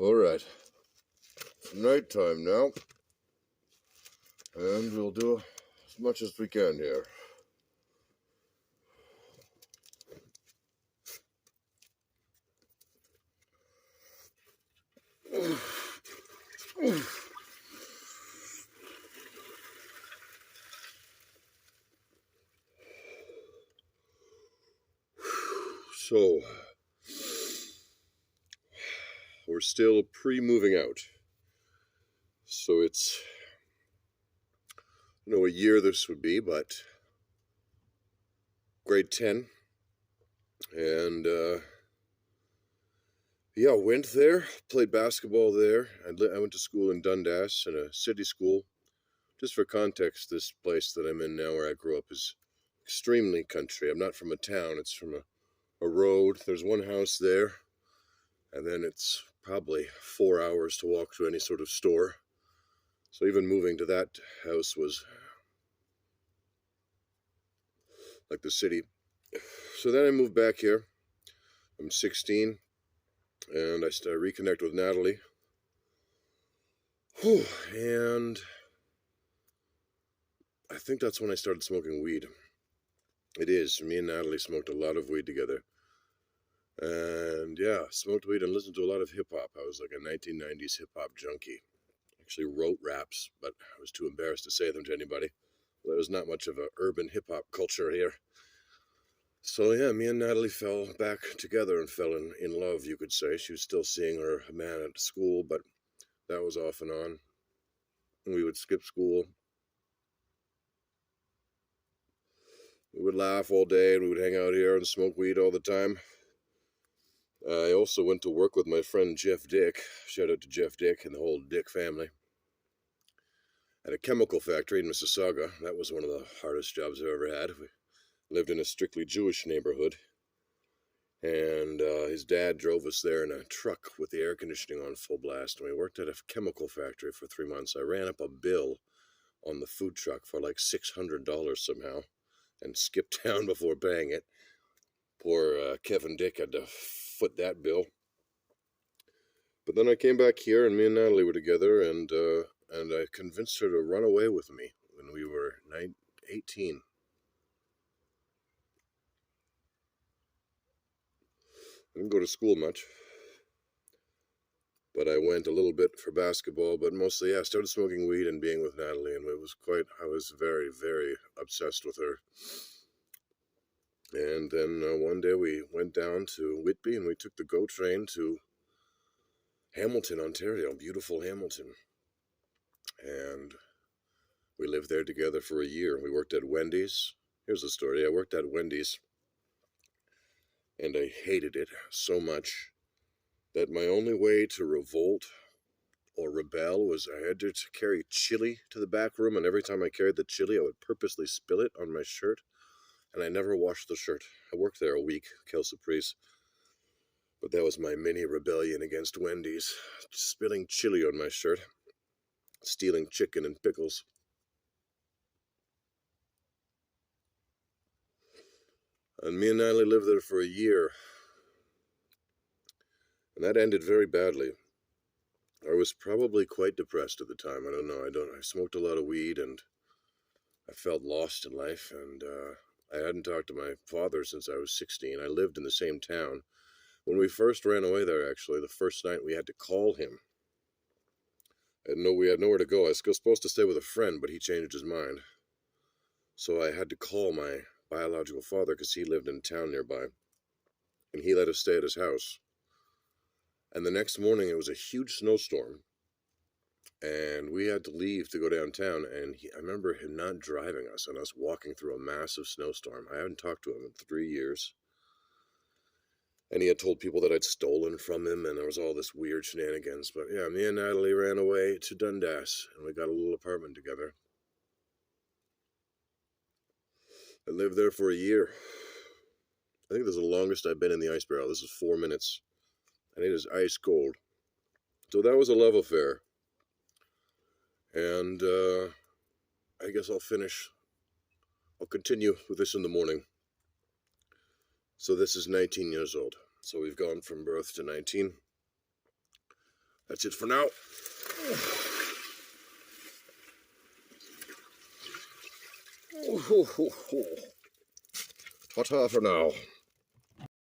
Alright, it's nighttime now, and we'll do as much as we can here. So, we're still pre-moving out. So it's, I don't know what year this would be, but grade 10. And, yeah, went there, played basketball there. I went to school in Dundas, in a city school. Just for context, this place that I'm in now where I grew up is extremely country. I'm not from a town, it's from a road. There's one house there, and then it's probably 4 hours to walk to any sort of store. So even moving to that house was like the city. So then I moved back here. I'm 16, and I reconnect with Natalie. Whew, and I think that's when I started smoking weed. It is. Me and Natalie smoked a lot of weed together. And yeah, smoked weed and listened to a lot of hip-hop. I was like a 1990s hip-hop junkie. Actually wrote raps, but I was too embarrassed to say them to anybody. There was not much of an urban hip-hop culture here. So yeah, me and Natalie fell back together and fell in love, you could say. She was still seeing her man at school, but that was off and on. We would skip school. We would laugh all day, and we would hang out here and smoke weed all the time. I also went to work with my friend Jeff Dick. Shout out to Jeff Dick and the whole Dick family. At a chemical factory in Mississauga. That was one of the hardest jobs I've ever had. We lived in a strictly Jewish neighborhood. And his dad drove us there in a truck with the air conditioning on full blast. And we worked at a chemical factory for 3 months. I ran up a bill on the food truck for like $600 somehow and skipped town before paying it. Poor Kevin Dick had to foot that bill. But then I came back here, and me and Natalie were together, and I convinced her to run away with me when we were 18. I didn't go to school much, but I went a little bit for basketball, but mostly, yeah, I started smoking weed and being with Natalie, and I was very, very obsessed with her. And then one day we went down to Whitby, and we took the GO train to Hamilton, Ontario, beautiful Hamilton. And we lived there together for a year. We worked at Wendy's. Here's the story. I worked at Wendy's, and I hated it so much that my only way to revolt or rebel was I had to carry chili to the back room, and every time I carried the chili, I would purposely spill it on my shirt, and I never washed the shirt. I worked there a week, Kel Surprise. But that was my mini rebellion against Wendy's. Spilling chili on my shirt. Stealing chicken and pickles. And me and Natalie lived there for a year. And that ended very badly. I was probably quite depressed at the time. I don't know. I smoked a lot of weed, and I felt lost in life. And I hadn't talked to my father since I was 16. I lived in the same town. When we first ran away there, actually, the first night we had to call him. We had nowhere to go. I was supposed to stay with a friend, but he changed his mind. So I had to call my biological father because he lived in a town nearby. And he let us stay at his house. And the next morning, it was a huge snowstorm. And we had to leave to go downtown. And I remember him not driving us and us walking through a massive snowstorm. I haven't talked to him in 3 years. And he had told people that I'd stolen from him, and there was all this weird shenanigans. But yeah, me and Natalie ran away to Dundas, and we got a little apartment together. I lived there for a year. I think this is the longest I've been in the ice barrel. This is 4 minutes, and it is ice cold. So that was a love affair. And I guess I'll continue with this in the morning. So this is 19 years old. So we've gone from birth to 19. That's it for now. Ta-ta for now.